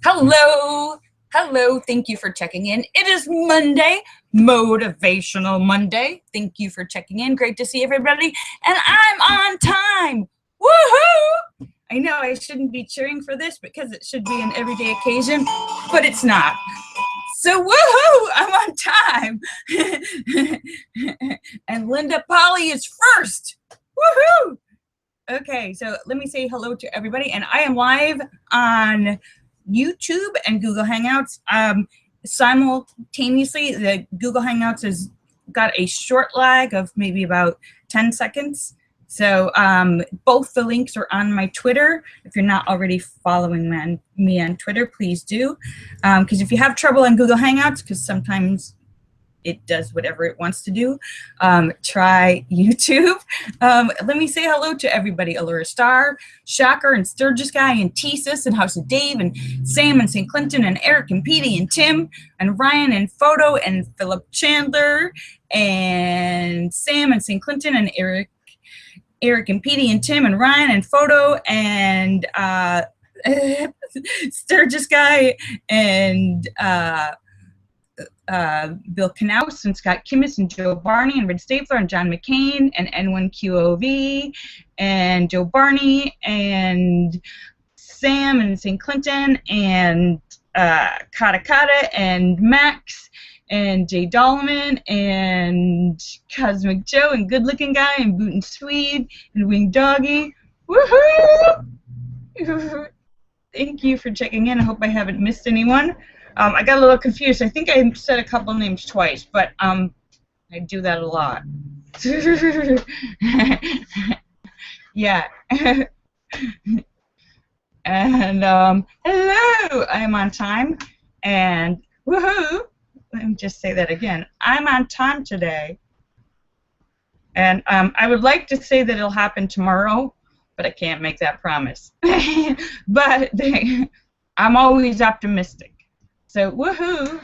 Hello. Hello. Thank you for checking in. It is Monday, Motivational Monday. Thank you for checking in. Great to see everybody. And I'm on time. Woohoo! I know I shouldn't be cheering for this because it should be an everyday occasion, but it's not. So woohoo! I'm on time. And Linda Polly is first. Woohoo! Okay, so let me say hello to everybody. And I am live on YouTube and Google Hangouts simultaneously. The Google Hangouts has got a short lag of maybe about 10 seconds. So both the links are on my Twitter. If you're not already following me on Twitter, please do. Because if you have trouble on Google Hangouts, because sometimes it does whatever it wants to do, try YouTube. Let me say hello to everybody. Allura Star, Shocker, and Sturgis Guy, and Tesis, and House of Dave, and Sam, and St. Clinton, and Eric, and Petey, and Tim, and Ryan, and Photo, and Philip Chandler, and Sam, and St. Clinton, and Eric, and Petey, and Tim, and Ryan, and Photo, and Sturgis Guy, and Bill Knaus, and Scott Kimmis, and Joe Barney, and Red Stapler, and John McCain, and N1QOV, and Joe Barney, and Sam, and St. Clinton, and Kata Kata, and Max, and Jay Dolman, and Cosmic Joe, and Good Looking Guy, and Boot and Swede, and Winged Doggy. Woohoo! Thank you for checking in. I hope I haven't missed anyone. I got a little confused. I think I said a couple names twice, but I do that a lot. Yeah. And hello, I'm on time, and woohoo! Let me just say that again. I'm on time today, and I would like to say that it'll happen tomorrow, but I can't make that promise. But I'm always optimistic. So, woohoo!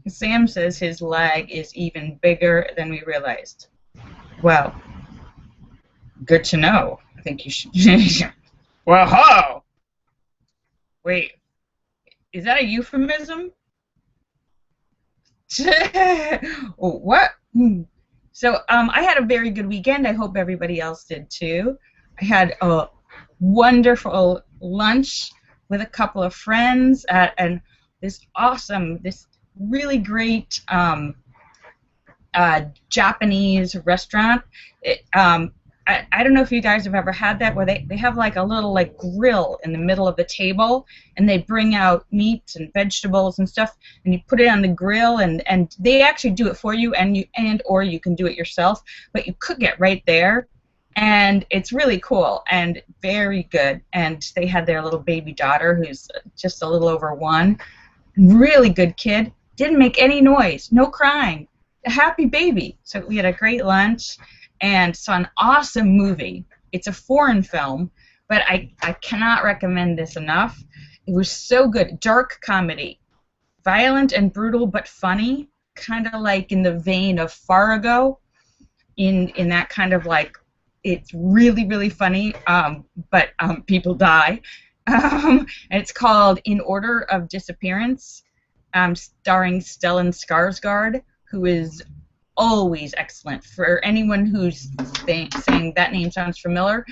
Sam says his lag is even bigger than we realized. Well, good to know. I think you should. Whoa! Wait, is that a euphemism? Oh, what? So, I had a very good weekend. I hope everybody else did too. I had a wonderful lunch with a couple of friends at this really great Japanese restaurant. I don't know if you guys have ever had that, where they have like a little like grill in the middle of the table, and they bring out meats and vegetables and stuff, and you put it on the grill, and they actually do it for you, or you can do it yourself, but you cook it right there. And it's really cool and very good. And they had their little baby daughter, who's just a little over 1. Really good kid. Didn't make any noise. No crying. A happy baby. So we had a great lunch and saw an awesome movie. It's a foreign film, but I cannot recommend this enough. It was so good. Dark comedy. Violent and brutal, but funny. Kind of like in the vein of Fargo. In that kind of like, it's really, really funny, but people die. And it's called In Order of Disappearance, starring Stellan Skarsgård, who is always excellent. For anyone who's saying that name sounds familiar,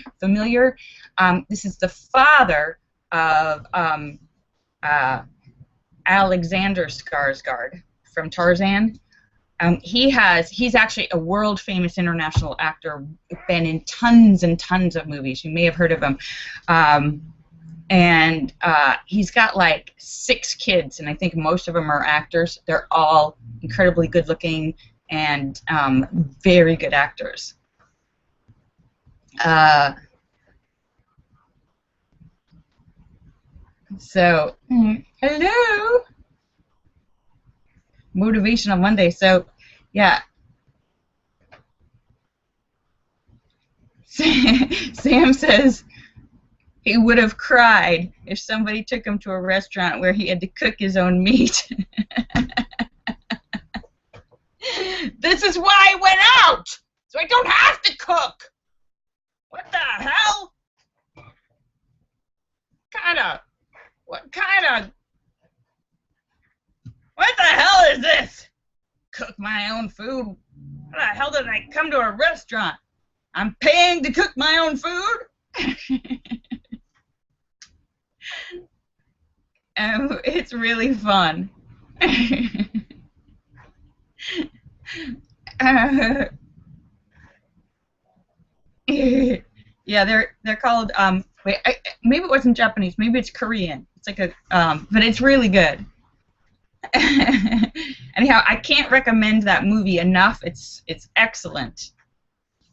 this is the father of Alexander Skarsgård from Tarzan. He's actually a world-famous international actor, been in tons and tons of movies. You may have heard of him. And he's got like 6 kids, and I think most of them are actors. They're all incredibly good-looking and very good actors. So, hello! Motivational Monday. So, yeah. Sam says he would have cried if somebody took him to a restaurant where he had to cook his own meat. This is why I went out, so I don't have to cook. What the hell? Kinda. What kind of? What the hell is this? Cook my own food? What the hell did I come to a restaurant? I'm paying to cook my own food? It's really fun. Yeah, they're called wait, maybe it wasn't Japanese, maybe it's Korean. It's like a but it's really good. Anyhow, I can't recommend that movie enough. It's excellent.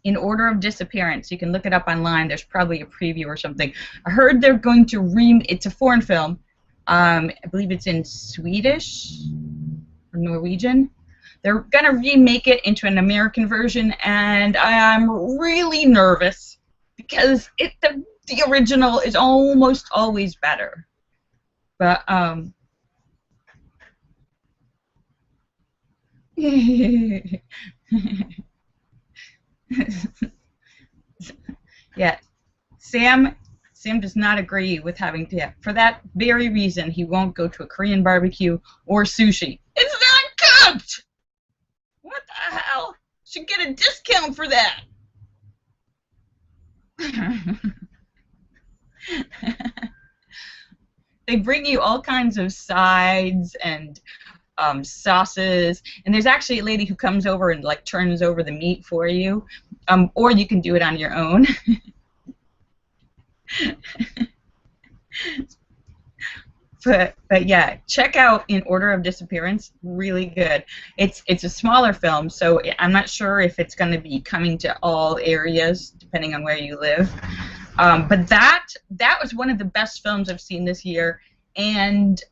In Order of Disappearance. You can look it up online. There's probably a preview or something. I heard they're going to it's a foreign film. I believe it's in Swedish or Norwegian. They're going to remake it into an American version, and I'm really nervous because the original is almost always better. But yeah, Sam does not agree with having to. For that very reason, he won't go to a Korean barbecue or sushi. It's not cooked. What the hell? Should get a discount for that. They bring you all kinds of sides and sauces, and there's actually a lady who comes over and like turns over the meat for you, or you can do it on your own. But yeah, check out In Order of Disappearance. Really good. It's a smaller film, so I'm not sure if it's going to be coming to all areas depending on where you live. But that was one of the best films I've seen this year, and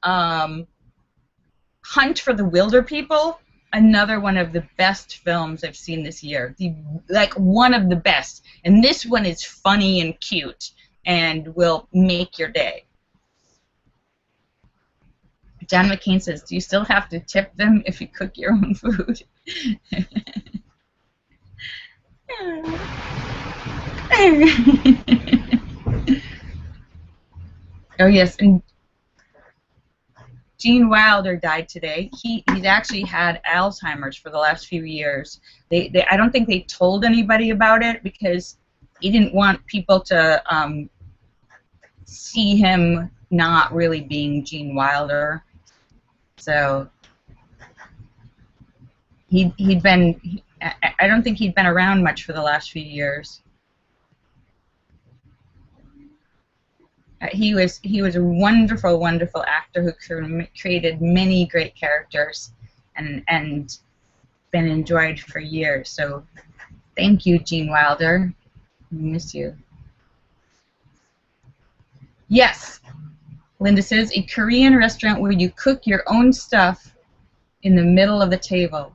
Hunt for the Wilder People, another one of the best films I've seen this year. Like one of the best. And this one is funny and cute and will make your day. John McCain says, do you still have to tip them if you cook your own food? Oh, yes, and Gene Wilder died today. He's actually had Alzheimer's for the last few years. I don't think they told anybody about it because he didn't want people to see him not really being Gene Wilder. So he'd been. I don't think he'd been around much for the last few years. He was a wonderful, wonderful actor who created many great characters and been enjoyed for years. So thank you, Gene Wilder. I miss you. Yes, Linda says, a Korean restaurant where you cook your own stuff in the middle of the table.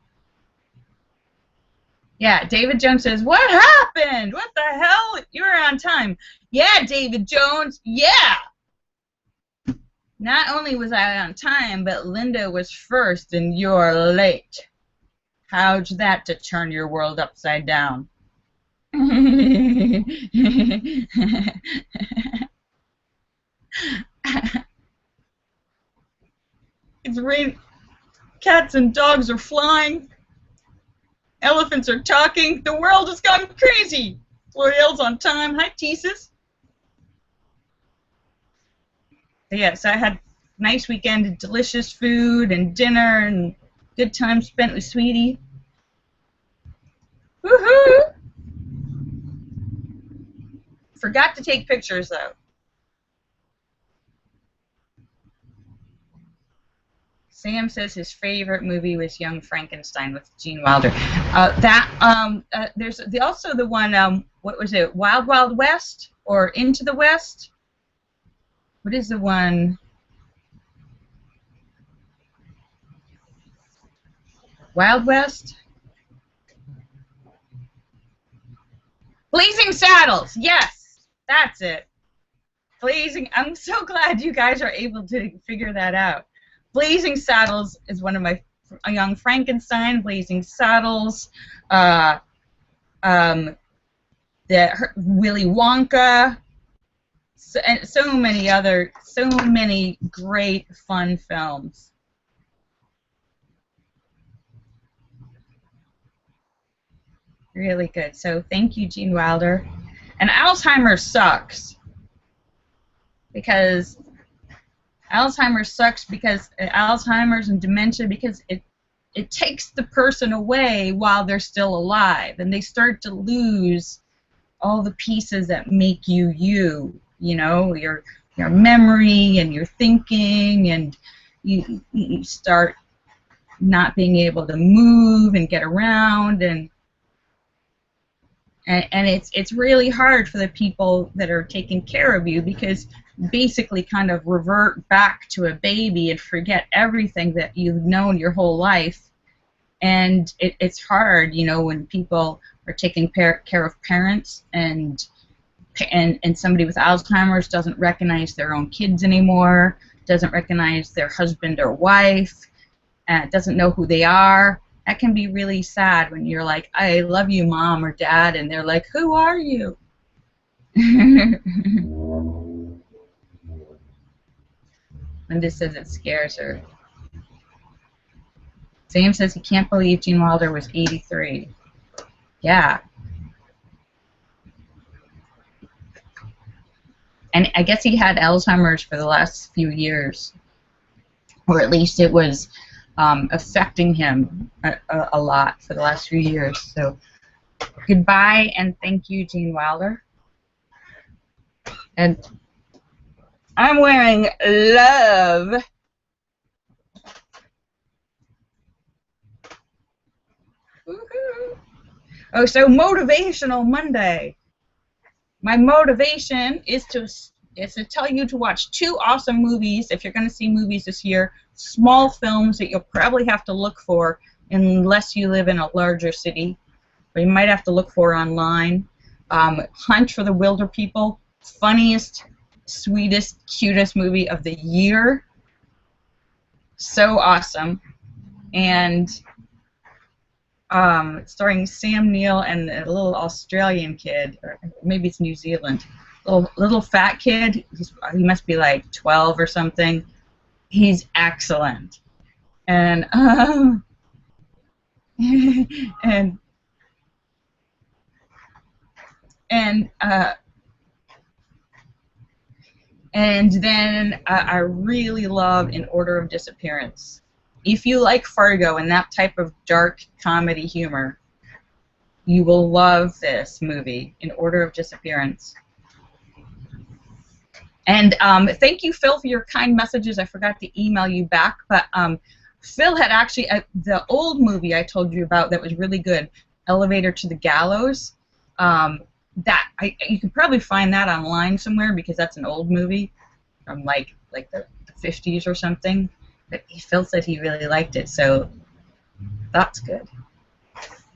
Yeah, David Jones says, what happened? What the hell? You were on time. Yeah, David Jones, yeah. Not only was I on time, but Linda was first and you're late. How's that to turn your world upside down? It's raining. Cats and dogs are flying. Elephants are talking. The world has gone crazy. Lorielle's on time. Hi, Teases. Yes, I had a nice weekend of delicious food and dinner and good time spent with Sweetie. Woohoo! Forgot to take pictures, though. Sam says his favorite movie was Young Frankenstein with Gene Wilder. There's also the one, what was it, Wild Wild West or Into the West? What is the one? Wild West? Blazing Saddles. Yes, that's it. Blazing. I'm so glad you guys are able to figure that out. Blazing Saddles is one of my Young Frankenstein. Blazing Saddles. Willy Wonka, and so many great fun films. Really good. So thank you, Gene Wilder. And Alzheimer's sucks because Alzheimer's and dementia, because it takes the person away while they're still alive, and they start to lose all the pieces that make you, you know, your memory and your thinking, and you start not being able to move and get around, and it's really hard for the people that are taking care of you, because basically kind of revert back to a baby and forget everything that you've known your whole life. And it's hard, you know, when people are taking care of parents, and somebody with Alzheimer's doesn't recognize their own kids anymore, doesn't recognize their husband or wife, doesn't know who they are. That can be really sad when you're like, I love you, Mom or Dad, and they're like, who are you? Linda says it scares her. Sam says he can't believe Gene Wilder was 83. Yeah. And I guess he had Alzheimer's for the last few years, or at least it was affecting him a lot for the last few years. So goodbye, and thank you, Gene Wilder. And I'm wearing love. Woohoo. Oh, so Motivational Monday. My motivation is to tell you to watch 2 awesome movies if you're going to see movies this year. Small films that you'll probably have to look for unless you live in a larger city, or you might have to look for online. Hunt for the Wilder People, funniest, sweetest, cutest movie of the year. So awesome. And starring Sam Neill and a little Australian kid, or maybe it's New Zealand. Little fat kid. He must be like 12 or something. He's excellent. And and then I really love In Order of Disappearance. If you like Fargo and that type of dark comedy humor, you will love this movie, In Order of Disappearance. And thank you, Phil, for your kind messages. I forgot to email you back, but Phil had actually the old movie I told you about that was really good, Elevator to the Gallows. You could probably find that online somewhere, because that's an old movie from like the 50s or something. But Phil said he really liked it, so that's good.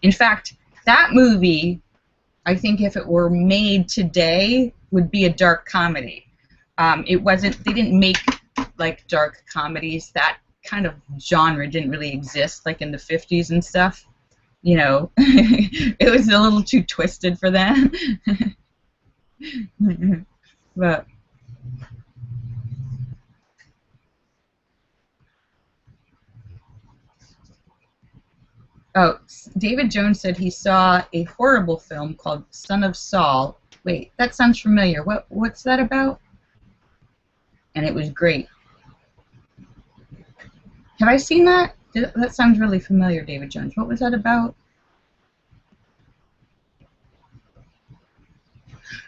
In fact, that movie, I think if it were made today, would be a dark comedy. It wasn't. They didn't make like dark comedies. That kind of genre didn't really exist, like in the 50s and stuff. You know, it was a little too twisted for them. But oh, David Jones said he saw a horrible film called Son of Saul. Wait, that sounds familiar. What's that about? And it was great. Have I seen that? That sounds really familiar, David Jones. What was that about?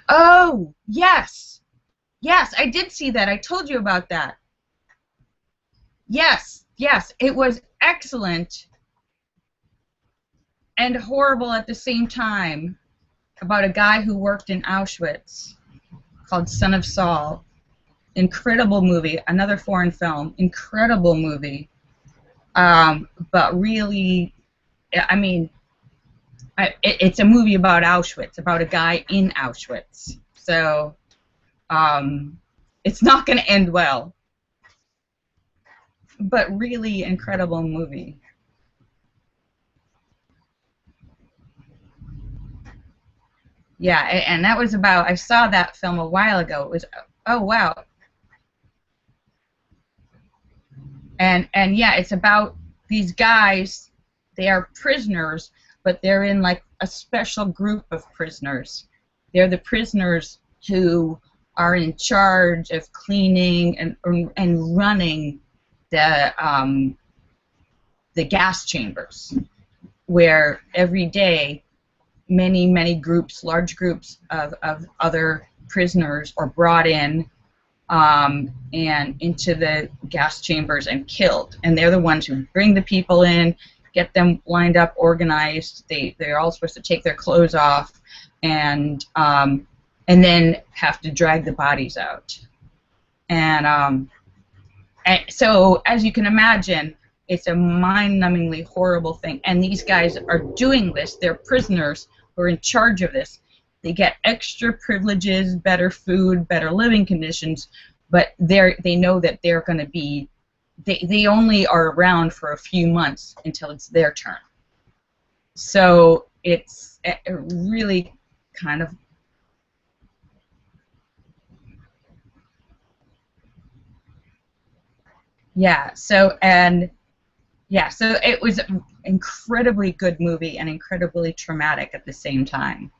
Oh, yes. Yes, I did see that. I told you about that. Yes, yes. It was excellent and horrible at the same time, about a guy who worked in Auschwitz, called Son of Saul. Incredible movie. Another foreign film. Incredible movie. But really, I mean, it's a movie about Auschwitz, about a guy in Auschwitz. So it's not going to end well. But really incredible movie. Yeah, and that was about. I saw that film a while ago. It was, oh wow, and yeah, it's about these guys. They are prisoners, but they're in like a special group of prisoners. They're the prisoners who are in charge of cleaning and running the gas chambers, where every day many groups, large groups of other prisoners are brought in and into the gas chambers and killed. And they're the ones who bring the people in, get them lined up, organized. They're all supposed to take their clothes off and then have to drag the bodies out. And so, as you can imagine, it's a mind-numbingly horrible thing. And these guys are doing this. They're prisoners who are in charge of this. They get extra privileges, better food, better living conditions, but they know that they're going to be. They only are around for a few months until it's their turn. So it's a really kind of. Yeah, so it was an incredibly good movie and incredibly traumatic at the same time.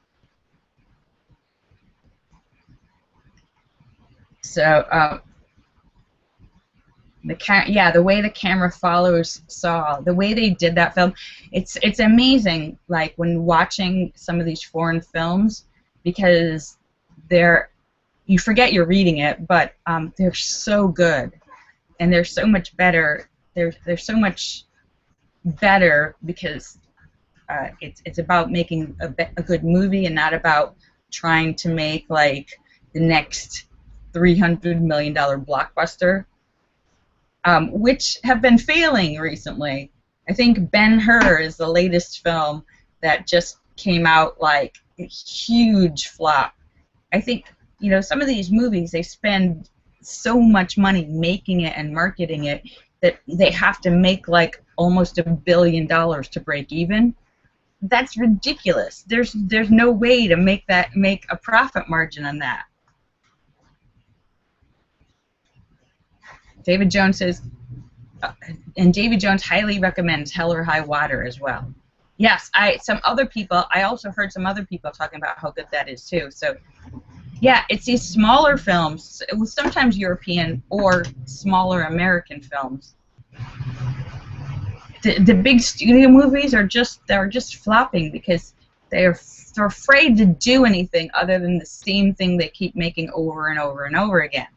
So the way the camera follows Saul, the way they did that film, it's amazing. Like when watching some of these foreign films, because you forget you're reading it, but they're so good. And they're so much better. They're so much better because it's about making a good movie and not about trying to make like the next $300 million blockbuster, which have been failing recently. I think Ben-Hur is the latest film that just came out like a huge flop. I think some of these movies, they spend so much money making it and marketing it that they have to make like almost $1 billion to break even. That's ridiculous. There's no way to make a profit margin on that. David Jones says, and David Jones highly recommends Hell or High Water as well. Yes, I also heard some other people talking about how good that is too. So yeah, it's these smaller films, sometimes European or smaller American films. The big studio movies they're just flopping because they're afraid to do anything other than the same thing they keep making over and over and over again.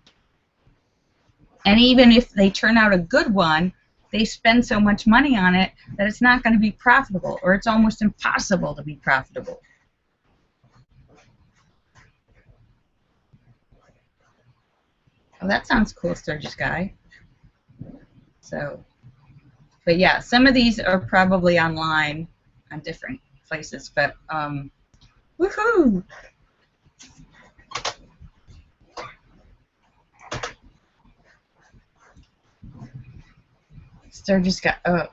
And even if they turn out a good one, they spend so much money on it that it's not going to be profitable, or it's almost impossible to be profitable. Oh, that sounds cool, Sturgis Guy. So, but yeah, some of these are probably online on different places, but woohoo! Sturgis Guy. Oh.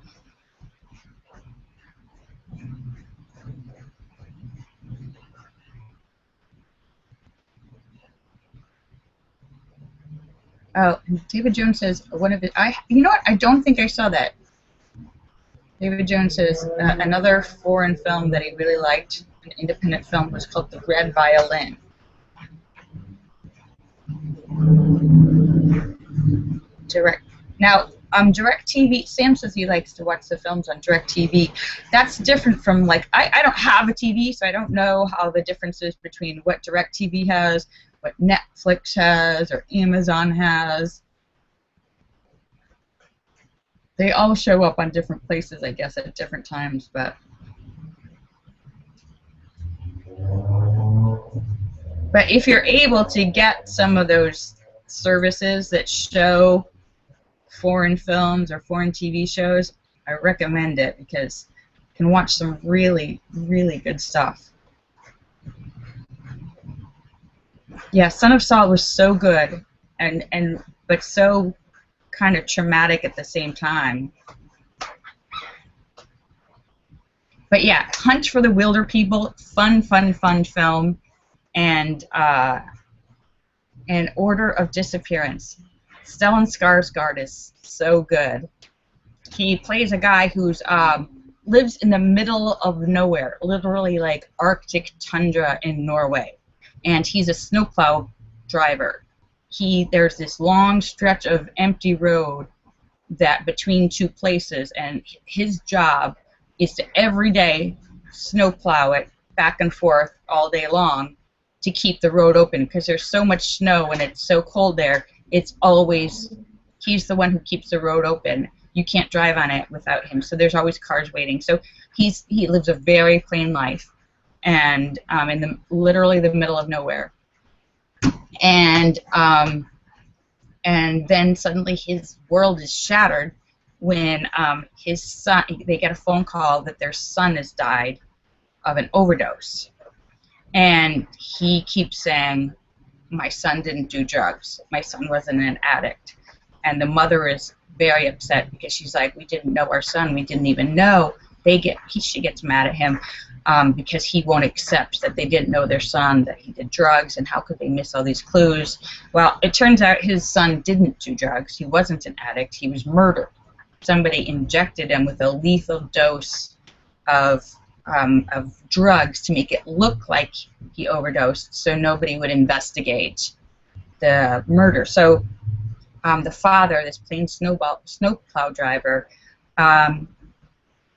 Oh, David Jones says one of it. You know what? I don't think I saw that. David Jones says another foreign film that he really liked, an independent film, was called The Red Violin. DirecTV. Sam says he likes to watch the films on DirecTV. That's different from like I don't have a TV, so I don't know how the difference is between what DirecTV has, what Netflix has, or Amazon has. They all show up on different places, I guess, at different times, but if you're able to get some of those services that show foreign films or foreign TV shows, I recommend it because you can watch some really, really good stuff. Yeah, Son of Saul was so good, but so kind of traumatic at the same time. But yeah, Hunt for the Wilder People, fun film. and An Order of Disappearance. Stellan Skarsgård is so good. He plays a guy who's lives in the middle of nowhere, literally like Arctic tundra in Norway, and he's a snowplow driver. There's this long stretch of empty road that between two places, and his job is to every day snowplow it back and forth all day long to keep the road open, because there's so much snow and it's so cold there. It's always, he's the one who keeps the road open. You can't drive on it without him, so there's always cars waiting. So he lives a very plain life, and in literally the middle of nowhere. And then suddenly his world is shattered when his son, they get a phone call that their son has died of an overdose. And he keeps saying, my son didn't do drugs. My son wasn't an addict. And the mother is very upset because she's like, we didn't know our son. We didn't even know. She gets mad at him because he won't accept that they didn't know their son, that he did drugs, and how could they miss all these clues? Well, it turns out his son didn't do drugs. He wasn't an addict. He was murdered. Somebody injected him with a lethal dose of drugs to make it look like he overdosed, so nobody would investigate the murder. So the father, this plain snowplow driver,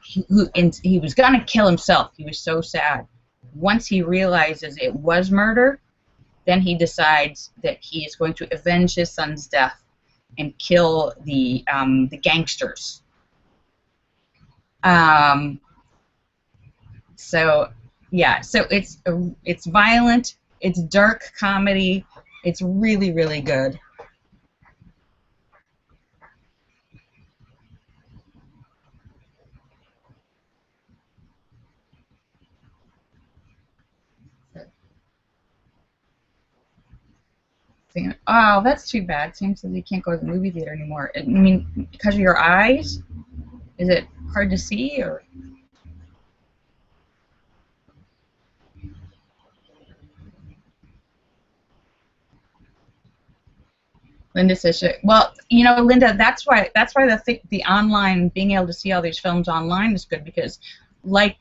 he was going to kill himself. He was so sad. Once he realizes it was murder, then he decides that he is going to avenge his son's death and kill the gangsters. So yeah, so it's violent, it's dark comedy, it's really, really good. Oh, that's too bad. Sam says you can't go to the movie theater anymore. I mean, because of your eyes? Is it hard to see, or? Linda says, well, you know, Linda, that's why the online, being able to see all these films online is good, because like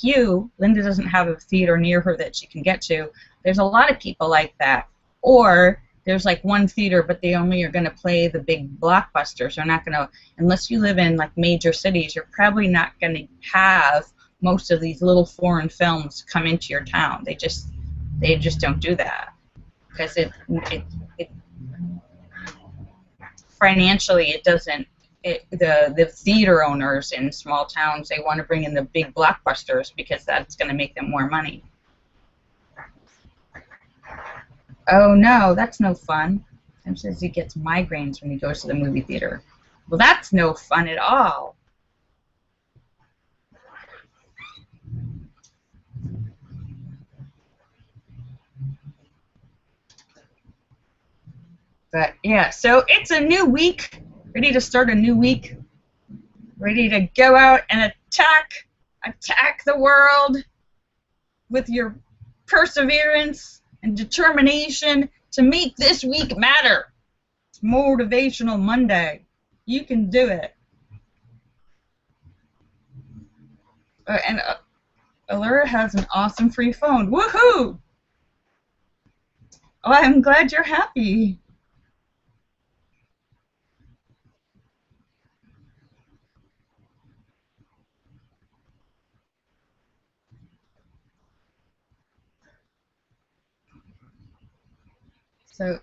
you, Linda doesn't have a theater near her that she can get to. There's a lot of people like that. Or there's like one theater, but they only are going to play the big blockbusters. They're not going to, unless you live in like major cities, you're probably not going to have most of these little foreign films come into your town. They just don't do that, because it financially it doesn't. The theater owners in small towns, they want to bring in the big blockbusters because that's going to make them more money. Oh no, that's no fun. Tim says he gets migraines when he goes to the movie theater. Well, that's no fun at all. But yeah, so it's a new week. Ready to start a new week. Ready to go out and attack the world with your perseverance and determination to make this week matter. It's Motivational Monday. You can do it. And Allura has an awesome free phone. Woohoo! Oh, I'm glad you're happy. So,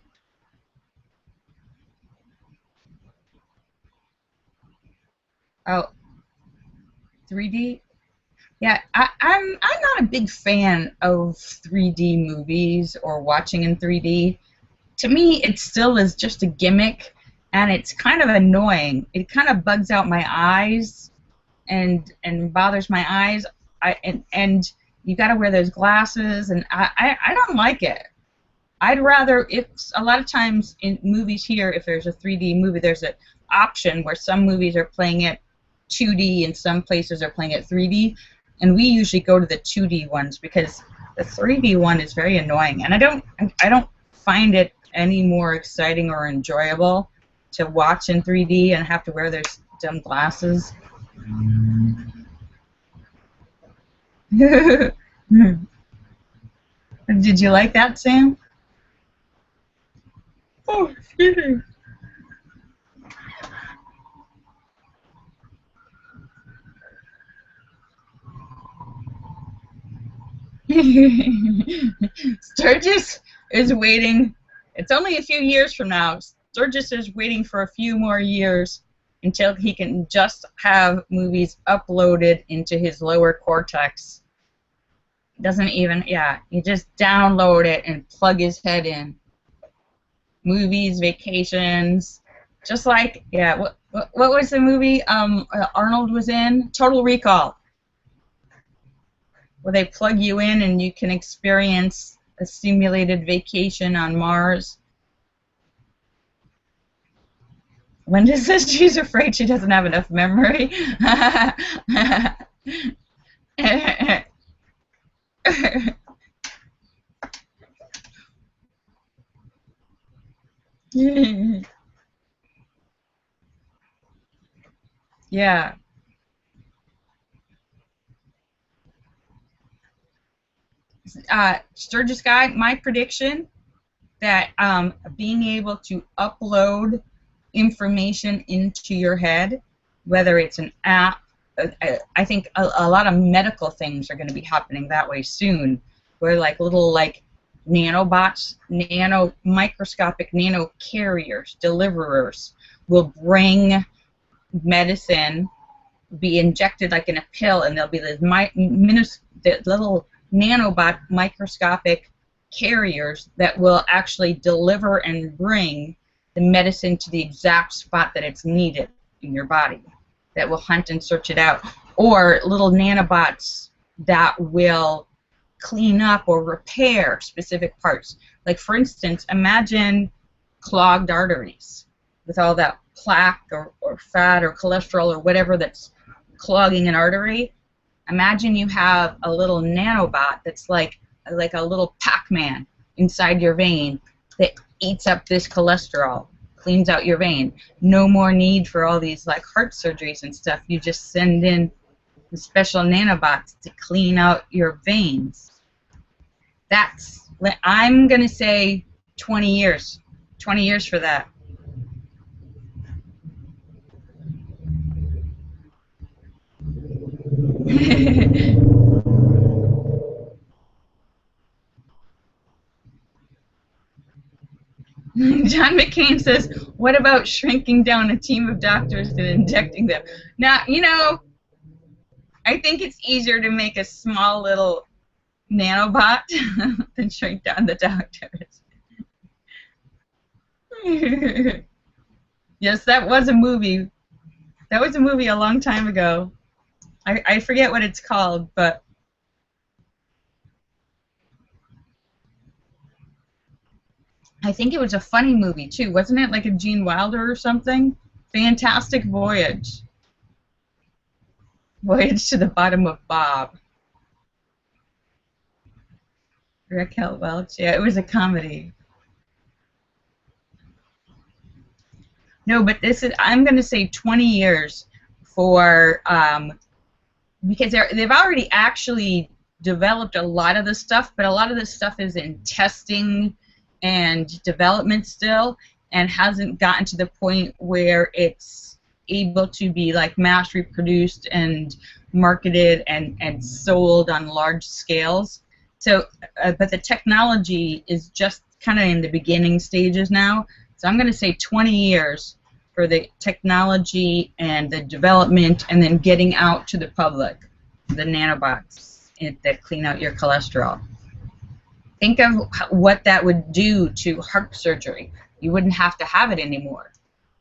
oh, 3D? Yeah, I'm not a big fan of 3D movies or watching in 3D. To me, it still is just a gimmick, and it's kind of annoying. It kind of bugs out my eyes and bothers my eyes. And you got to wear those glasses, and I don't like it. I'd rather, if a lot of times in movies here, if there's a 3D movie, there's an option where some movies are playing it 2D and some places are playing it 3D, and we usually go to the 2D ones because The 3D one is very annoying, and I don't find it any more exciting or enjoyable to watch in 3D and have to wear those dumb glasses. Did you like that, Sam? Oh, excuse me. Sturgis is waiting. It's only a few years from now. Sturgis is waiting for a few more years until he can just have movies uploaded into his lower cortex. Doesn't even, yeah, you just download it and plug his head in. Movies, vacations, just like, yeah, what was the movie Arnold was in? Total Recall, where they plug you in and you can experience a simulated vacation on Mars. Linda says she's afraid she doesn't have enough memory. Yeah. Sturgis guy, my prediction that being able to upload information into your head, whether it's an app, I think a lot of medical things are going to be happening that way soon, where like little like nanobots, microscopic nano carriers, deliverers will bring medicine, be injected like in a pill, and there'll be this the little nanobot microscopic carriers that will actually deliver and bring the medicine to the exact spot that it's needed in your body, that will hunt and search it out, or little nanobots that will clean up or repair specific parts. Like, for instance, imagine clogged arteries with all that plaque or fat or cholesterol or whatever that's clogging an artery. Imagine you have a little nanobot that's like a little Pac-Man inside your vein that eats up this cholesterol, cleans out your vein. No more need for all these like heart surgeries and stuff. You just send in the special nanobots to clean out your veins. That's, I'm going to say 20 years. 20 years for that. John McCain says, what about shrinking down a team of doctors and injecting them? Now, you know, I think it's easier to make a small little nanobot than shrink down the doctors. Yes, that was a movie. That was a movie a long time ago. I forget what it's called, but I think it was a funny movie too, wasn't it? Like a Gene Wilder or something? Fantastic Voyage. Voyage to the Bottom of Bob. Raquel Welch. Yeah, it was a comedy. No, but this is, I'm going to say 20 years for, because they've already actually developed a lot of the stuff, but a lot of this stuff is in testing and development still, and hasn't gotten to the point where it's able to be like mass reproduced and marketed and sold on large scales. So, but the technology is just kind of in the beginning stages now. So I'm going to say 20 years for the technology and the development, and then getting out to the public, the nanobots that clean out your cholesterol. Think of what that would do to heart surgery. You wouldn't have to have it anymore.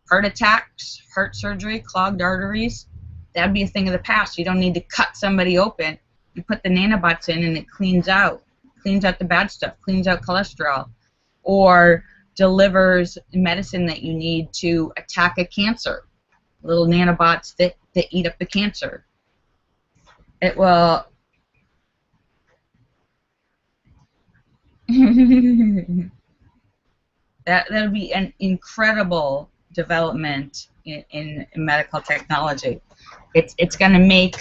Heart attacks, heart surgery, clogged arteries, that'd be a thing of the past. You don't need to cut somebody open. You put the nanobots in and it cleans out the bad stuff, cleans out cholesterol, or delivers medicine that you need to attack a cancer. Little nanobots that eat up the cancer. It will. That would be an incredible development in medical technology. It's going to make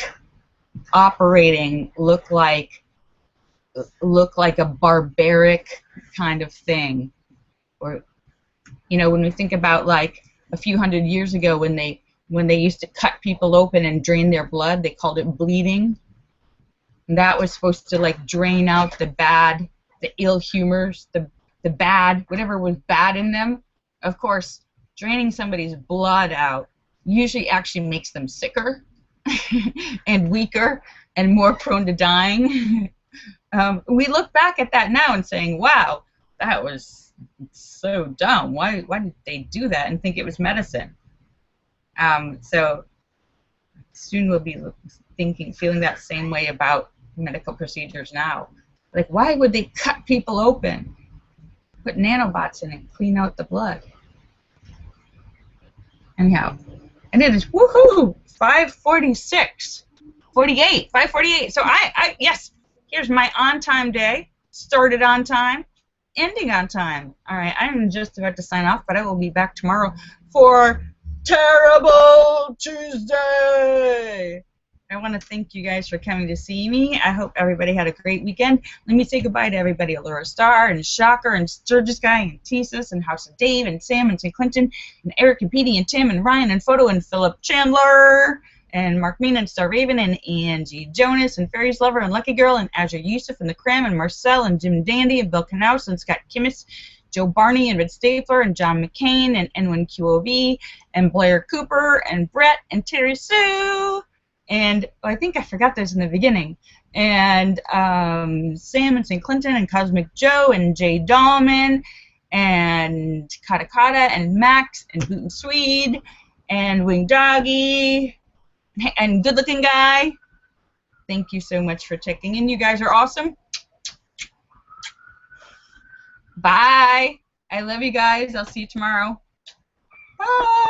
operating look like a barbaric kind of thing. Or, you know, when we think about like a few hundred years ago when they used to cut people open and drain their blood, they called it bleeding. And that was supposed to like drain out the bad, the ill humors, the bad, whatever was bad in them. Of course, draining somebody's blood out usually actually makes them sicker and weaker and more prone to dying. We look back at that now and saying, wow, that was so dumb. Why did they do that and think it was medicine? So soon we'll be feeling that same way about medical procedures now. Like, why would they cut people open, put nanobots in and clean out the blood? Anyhow, and it is woohoo 5:46, 48, 5:48. So yes, here's my on-time day. Started on time, ending on time. All right, I'm just about to sign off, but I will be back tomorrow for Terrible Tuesday. I want to thank you guys for coming to see me. I hope everybody had a great weekend. Let me say goodbye to everybody. Laura Starr and Shocker and Sturgis Guy and Tesis and House of Dave and Sam and St. Clinton and Eric and Petey and Tim and Ryan and Photo and Philip Chandler and Mark Mean and Star Raven and Angie Jonas and Fairies Lover and Lucky Girl and Azure Yusuf and The Cram and Marcel and Jim Dandy and Bill Knaus and Scott Kimmis, Joe Barney and Red Stapler and John McCain and N1QOV and Blair Cooper and Brett and Terry Sue. And I think I forgot those in the beginning. And Sam and St. Clinton and Cosmic Joe and Jay Dahlman and Kata Kata and Max and Boot and Swede and Wing Doggy and Good Looking Guy. Thank you so much for checking in. You guys are awesome. Bye. I love you guys. I'll see you tomorrow. Bye.